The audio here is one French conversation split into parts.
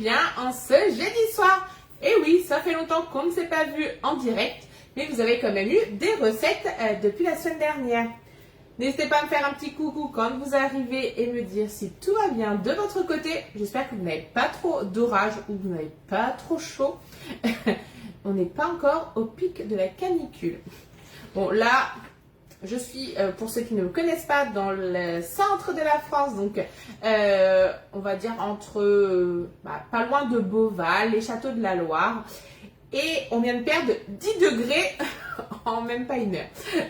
bien en ce jeudi soir. Et oui, ça fait longtemps qu'on ne s'est pas vu en direct, mais vous avez quand même eu des recettes depuis la semaine dernière. N'hésitez pas à me faire un petit coucou quand vous arrivez et me dire si tout va bien de votre côté. J'espère que vous n'avez pas trop d'orage ou que vous n'avez pas trop chaud. On n'est pas encore au pic de la canicule. Bon, là, je suis, pour ceux qui ne me connaissent pas, dans le centre de la France. Donc, on va dire entre, pas loin de Beauval, les châteaux de la Loire. Et on vient de perdre 10 degrés en même pas une heure.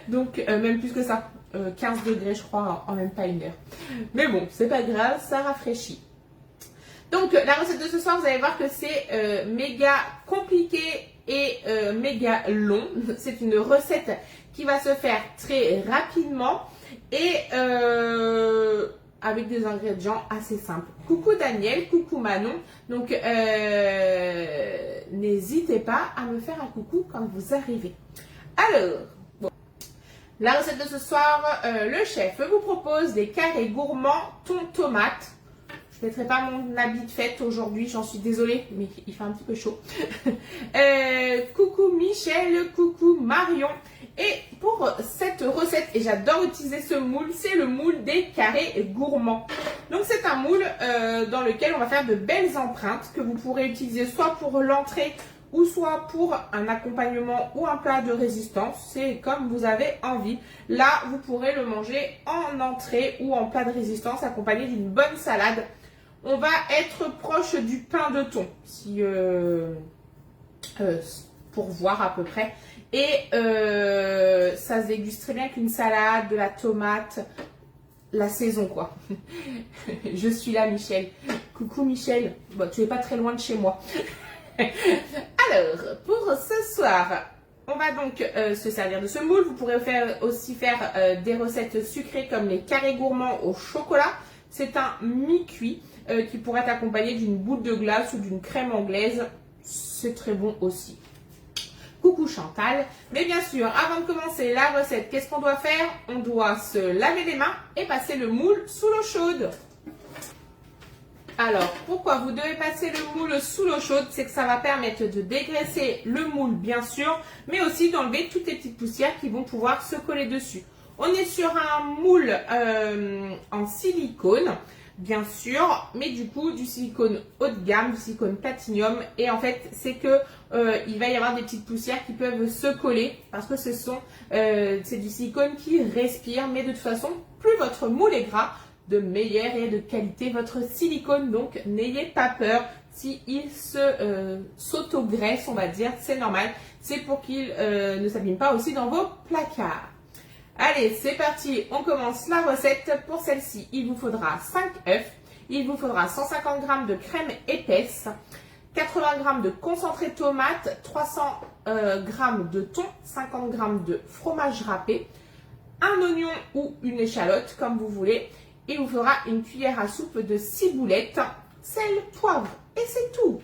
Donc, même plus que ça. 15 degrés, je crois, en même pas une heure. Mais bon, c'est pas grave, ça rafraîchit. Donc, la recette de ce soir, vous allez voir que c'est méga compliqué et méga long. C'est une recette qui va se faire très rapidement et avec des ingrédients assez simples. Coucou Daniel, coucou Manon. Donc, n'hésitez pas à me faire un coucou quand vous arrivez. Alors, la recette de ce soir, le chef vous propose des carrés gourmands thon tomate. Je ne mettrai pas mon habit de fête aujourd'hui, j'en suis désolée, mais il fait un petit peu chaud. Coucou Michel, coucou Marion. Et pour cette recette, et j'adore utiliser ce moule, c'est le moule des carrés gourmands. Donc c'est un moule dans lequel on va faire de belles empreintes que vous pourrez utiliser soit pour l'entrée, ou soit pour un accompagnement ou un plat de résistance, c'est comme vous avez envie. Là, vous pourrez le manger en entrée ou en plat de résistance accompagné d'une bonne salade. On va être proche du pain de thon, si, pour voir à peu près. Et ça se déguste très bien avec une salade, de la tomate, la saison quoi. Je suis là Michel. Coucou Michel, bon, tu es pas très loin de chez moi. Alors, pour ce soir, on va donc se servir de ce moule. Vous pourrez aussi faire des recettes sucrées comme les carrés gourmands au chocolat. C'est un mi-cuit qui pourrait être accompagné d'une boule de glace ou d'une crème anglaise. C'est très bon aussi. Coucou Chantal. Mais bien sûr, avant de commencer la recette, qu'est-ce qu'on doit faire? On doit se laver les mains et passer le moule sous l'eau chaude. Alors, pourquoi vous devez passer le moule sous l'eau chaude? C'est que ça va permettre de dégraisser le moule, bien sûr, mais aussi d'enlever toutes les petites poussières qui vont pouvoir se coller dessus. On est sur un moule en silicone, bien sûr, mais du coup, du silicone haut de gamme, du silicone platinium. Et en fait, c'est que il va y avoir des petites poussières qui peuvent se coller parce que c'est du silicone qui respire, mais de toute façon, plus votre moule est gras, de meilleure et de qualité votre silicone. Donc n'ayez pas peur s'il s'auto-graisse, on va dire, c'est normal. C'est pour qu'il ne s'abîme pas aussi dans vos placards. Allez, c'est parti, on commence la recette. Pour celle-ci, il vous faudra 5 œufs, il vous faudra 150 g de crème épaisse, 80 g de concentré tomate, 300 g de thon, 50 g de fromage râpé, un oignon ou une échalote comme vous voulez. Il vous faudra une cuillère à soupe de ciboulette, sel, poivre et c'est tout.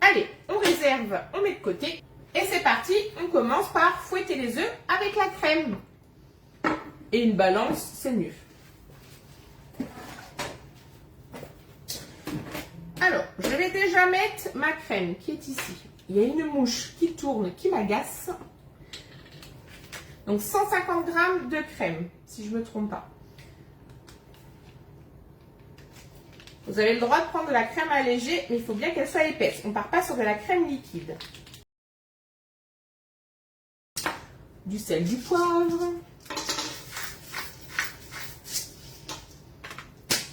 Allez, on réserve, on met de côté. Et c'est parti, on commence par fouetter les œufs avec la crème. Et une balance, c'est mieux. Alors, je vais déjà mettre ma crème qui est ici. Il y a une mouche qui tourne, qui m'agace. Donc 150 g de crème, si je ne me trompe pas. Vous avez le droit de prendre de la crème allégée, mais il faut bien qu'elle soit épaisse. On ne part pas sur de la crème liquide. Du sel, du poivre.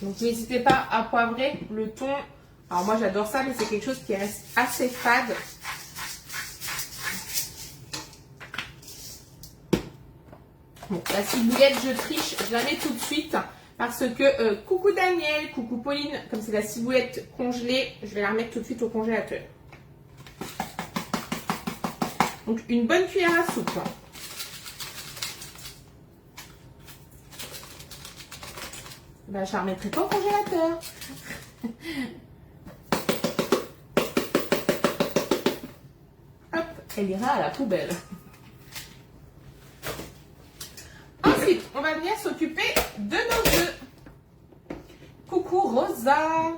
Donc n'hésitez pas à poivrer le thon. Alors moi j'adore ça, mais c'est quelque chose qui reste assez fade. Bon, la ciboulette, je triche, je la mets tout de suite. Parce que, coucou Daniel, coucou Pauline, comme c'est la ciboulette congelée, je vais la remettre tout de suite au congélateur. Donc, une bonne cuillère à soupe. Ben, je la remettrai pas au congélateur. Hop, elle ira à la poubelle. Ensuite, on va venir s'occuper de nos œufs. Coucou Rosa.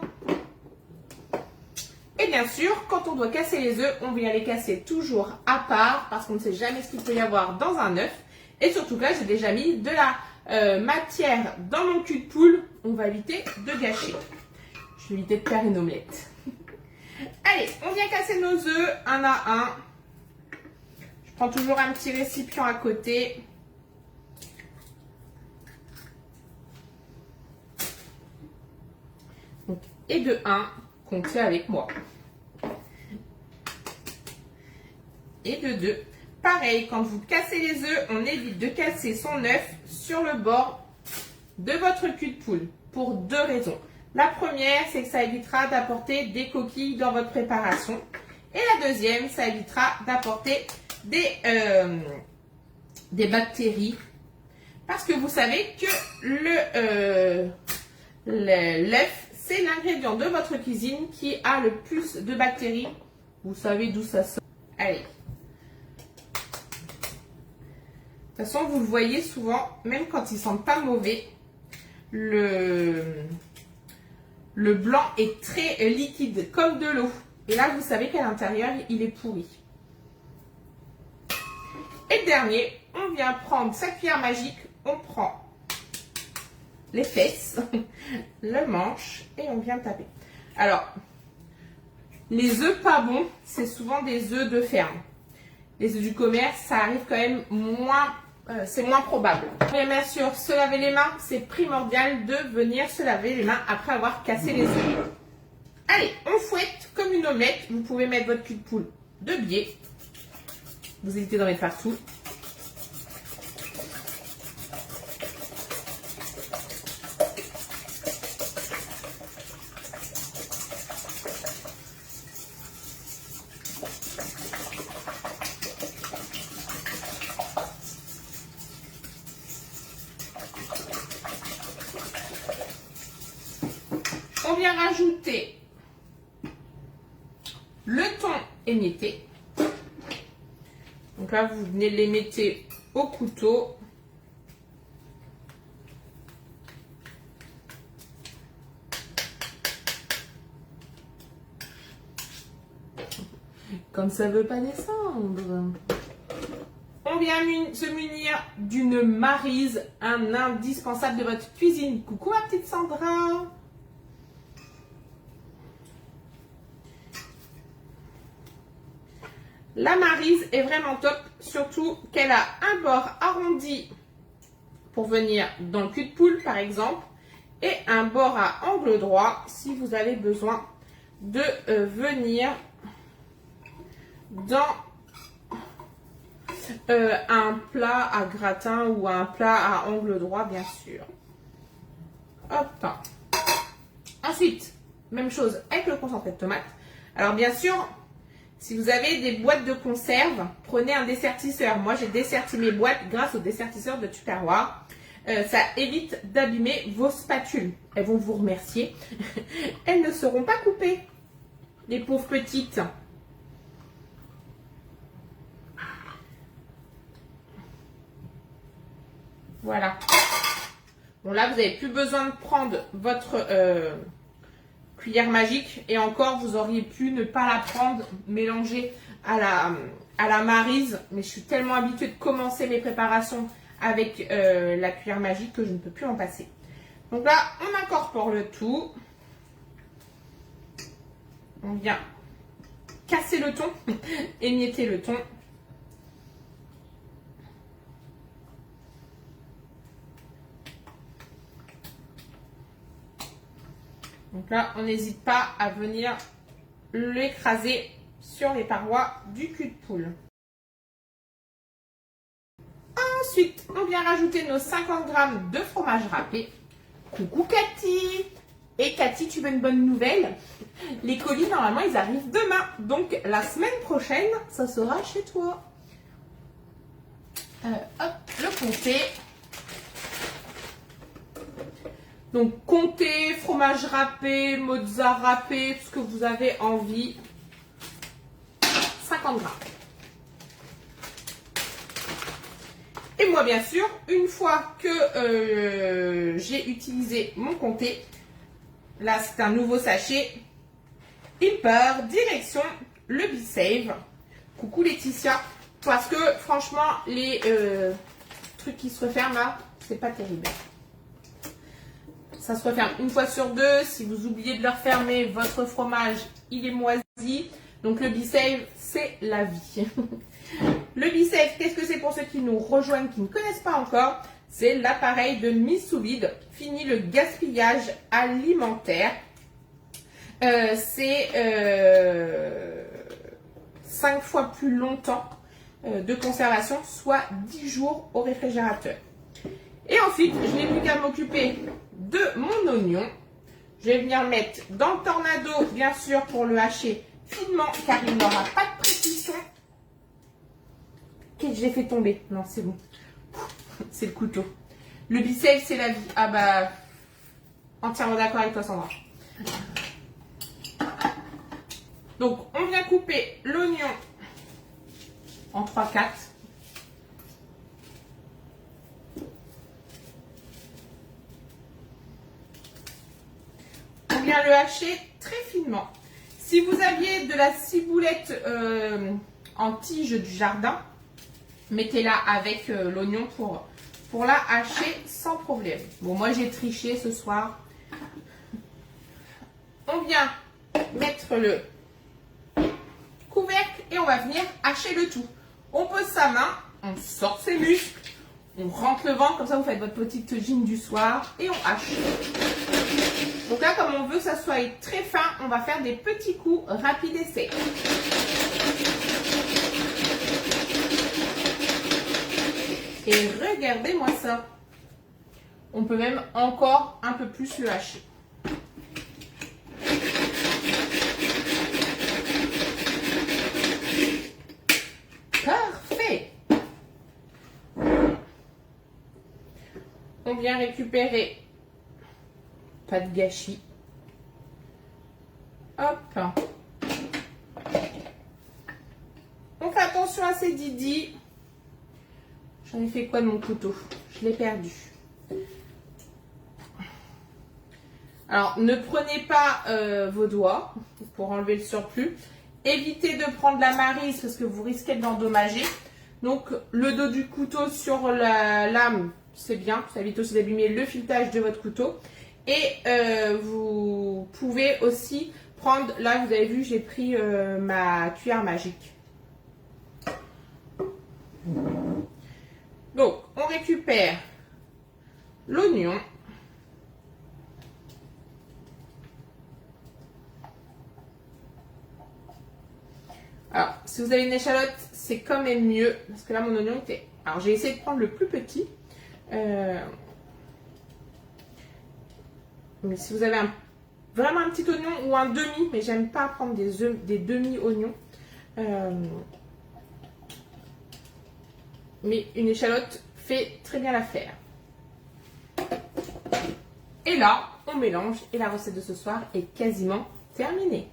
bien sûr, quand on doit casser les œufs, on vient les casser toujours à part parce qu'on ne sait jamais ce qu'il peut y avoir dans un œuf. Et surtout que là, j'ai déjà mis de la matière dans mon cul de poule. On va éviter de gâcher. Je vais éviter de faire une omelette. Allez, on vient casser nos œufs un à un. Je prends toujours un petit récipient à côté. Donc, et de 1, comptez avec moi. Et de 2. Pareil, quand vous cassez les œufs, on évite de casser son œuf sur le bord de votre cul de poule. Pour 2 raisons. La première, c'est que ça évitera d'apporter des coquilles dans votre préparation. Et la deuxième, ça évitera d'apporter des bactéries. Parce que vous savez que l'œuf, c'est l'ingrédient de votre cuisine qui a le plus de bactéries. Vous savez d'où ça sort. Allez. De toute façon, vous le voyez souvent, même quand ils ne sentent pas mauvais, le blanc est très liquide, comme de l'eau. Et là, vous savez qu'à l'intérieur, il est pourri. Et le dernier, on vient prendre sa cuillère magique, on prend les fesses, le manche, et on vient taper. Alors, les œufs pas bons, c'est souvent des œufs de ferme. Les œufs du commerce, ça arrive quand même moins... c'est moins probable. Mais bien sûr, se laver les mains, c'est primordial de venir se laver les mains après avoir cassé les œufs. Allez, on fouette comme une omelette. Vous pouvez mettre votre cul de poule de biais. Vous évitez d'en mettre partout. On vient rajouter le thon émietté. Donc là, vous venez les mettre au couteau. Comme ça ne veut pas descendre. On vient se munir d'une maryse, un indispensable de votre cuisine. Coucou ma petite Sandra. La maryse est vraiment top, surtout qu'elle a un bord arrondi pour venir dans le cul de poule par exemple, et un bord à angle droit si vous avez besoin de venir dans un plat à gratin ou un plat à angle droit bien sûr. Hop. Ensuite, même chose avec le concentré de tomate. Alors bien sûr, si vous avez des boîtes de conserve, prenez un dessertisseur. Moi, j'ai desserti mes boîtes grâce au dessertisseur de Tupperware. Ça évite d'abîmer vos spatules. Elles vont vous remercier. Elles ne seront pas coupées, les pauvres petites. Voilà. Bon, là, vous n'avez plus besoin de prendre votre... cuillère magique, et encore vous auriez pu ne pas la prendre, mélanger à la maryse, mais je suis tellement habituée de commencer mes préparations avec la cuillère magique que je ne peux plus en passer. Donc là, on incorpore le tout. On vient casser le thon, émietter le thon. Donc là, on n'hésite pas à venir l'écraser sur les parois du cul de poule. Ensuite, on vient rajouter nos 50 g de fromage râpé. Coucou Cathy! Et Cathy, tu veux une bonne nouvelle? Les colis, normalement, ils arrivent demain. Donc, la semaine prochaine, ça sera chez toi. Hop, le comté. Donc, comté, fromage râpé, mozza râpé, tout ce que vous avez envie. 50 g. Et moi, bien sûr, une fois que j'ai utilisé mon comté, là, c'est un nouveau sachet. il part direction le B-Save. Coucou Laetitia. Parce que franchement, les trucs qui se referment là, c'est pas terrible. Ça se referme une fois sur deux. Si vous oubliez de le refermer, votre fromage, il est moisi. Donc le B-Save, c'est la vie. Le B-Save, qu'est-ce que c'est pour ceux qui nous rejoignent, qui ne connaissent pas encore? C'est l'appareil de mise sous vide. Fini le gaspillage alimentaire. C'est 5 fois plus longtemps de conservation, soit 10 jours au réfrigérateur. Et ensuite, je n'ai plus qu'à m'occuper de mon oignon. Je vais venir mettre dans le tornado, bien sûr, pour le hacher finement, car il n'aura pas de précision. Qu'est-ce que j'ai fait tomber? Non, c'est bon. C'est le couteau. Le B-Save, c'est la vie. Ah bah, entièrement d'accord avec toi, Sandra. Donc, on vient couper l'oignon en 3/4. On vient le hacher très finement. Si vous aviez de la ciboulette en tige du jardin, mettez-la avec l'oignon pour la hacher sans problème. Bon, moi j'ai triché ce soir. On vient mettre le couvercle et on va venir hacher le tout. On pose sa main, on sort ses muscles, on rentre le ventre, comme ça vous faites votre petite gym du soir et on hache. Donc là, comme on veut que ça soit très fin, on va faire des petits coups rapides et secs. Et regardez-moi ça. On peut même encore un peu plus le hacher. Parfait. On vient récupérer. Pas de gâchis. Hop. On fait attention à ces didis. J'en ai fait quoi de mon couteau? Je l'ai perdu. Alors, ne prenez pas vos doigts pour enlever le surplus. Évitez de prendre la maryse parce que vous risquez de l'endommager. Donc, le dos du couteau sur la lame, c'est bien. Ça évite aussi d'abîmer le filetage de votre couteau. Et vous pouvez aussi prendre, là vous avez vu, j'ai pris ma cuillère magique. Donc, on récupère l'oignon. Alors, si vous avez une échalote, c'est quand même mieux. Parce que là, mon oignon était... Alors, j'ai essayé de prendre le plus petit. Mais si vous avez vraiment un petit oignon ou un demi, mais j'aime pas prendre des demi-oignons. Mais une échalote fait très bien l'affaire. Et là, on mélange et la recette de ce soir est quasiment terminée.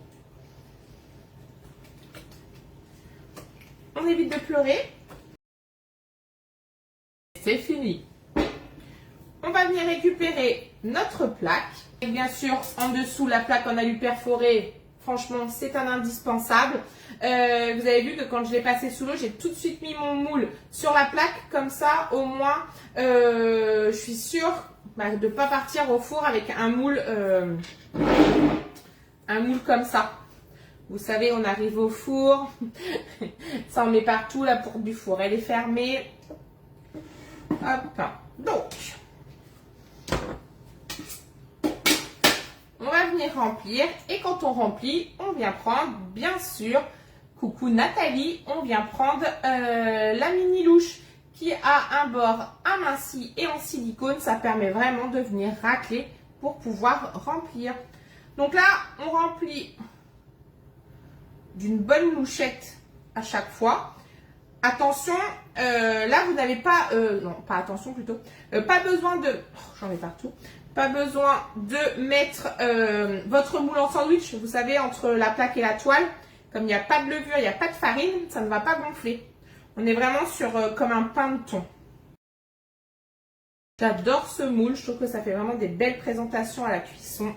On évite de pleurer. C'est fini. On va venir récupérer notre plaque. Et bien sûr, en dessous, la plaque en alu perforé, franchement, c'est un indispensable. Vous avez vu que quand je l'ai passé sous l'eau, j'ai tout de suite mis mon moule sur la plaque. Comme ça, au moins, je suis sûre de ne pas partir au four avec un moule comme ça. Vous savez, on arrive au four. Ça en met partout, la porte du four, elle est fermée. Hop. Donc, on va venir remplir. Et quand on remplit, on vient prendre, bien sûr, coucou Nathalie, on vient prendre la mini louche qui a un bord aminci et en silicone. Ça permet vraiment de venir racler pour pouvoir remplir. Donc là, on remplit d'une bonne louchette à chaque fois. Attention, là vous n'avez pas, non pas attention plutôt, pas besoin de, j'en ai partout, pas besoin de mettre votre moule en sandwich, vous savez, entre la plaque et la toile. Comme il n'y a pas de levure, il n'y a pas de farine, ça ne va pas gonfler. On est vraiment sur comme un pain de thon. J'adore ce moule, je trouve que ça fait vraiment des belles présentations à la cuisson.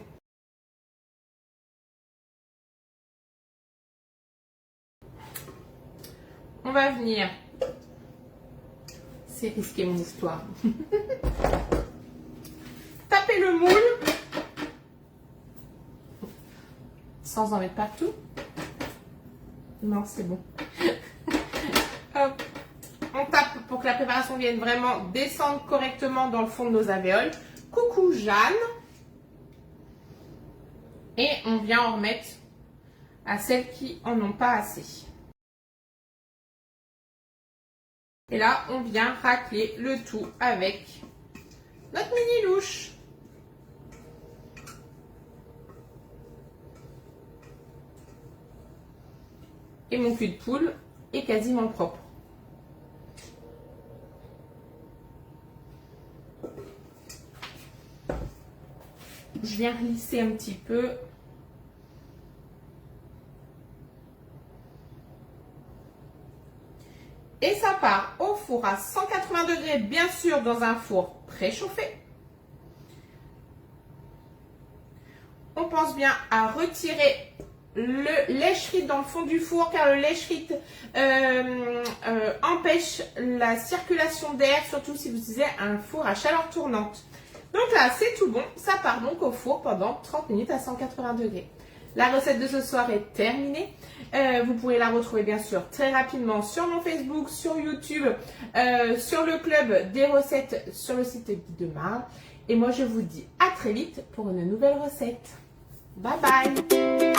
on va venir. C'est risqué mon histoire. Taper le moule. Sans en mettre partout. Non, c'est bon. Hop. On tape pour que la préparation vienne vraiment descendre correctement dans le fond de nos alvéoles. Coucou Jeanne. Et on vient en remettre à celles qui en ont pas assez. Et là, on vient racler le tout avec notre mini louche. Et mon cul de poule est quasiment propre. Je viens lisser un petit peu. Et ça part au four à 180 degrés, bien sûr, dans un four préchauffé. On pense bien à retirer le lèche-frite dans le fond du four, car le lèche-frite empêche la circulation d'air, surtout si vous utilisez un four à chaleur tournante. Donc là, c'est tout bon. Ça part donc au four pendant 30 minutes à 180 degrés. La recette de ce soir est terminée. Vous pourrez la retrouver bien sûr très rapidement sur mon Facebook, sur YouTube, sur le club des recettes sur le site Guy de Marle. Et moi, je vous dis à très vite pour une nouvelle recette. Bye bye!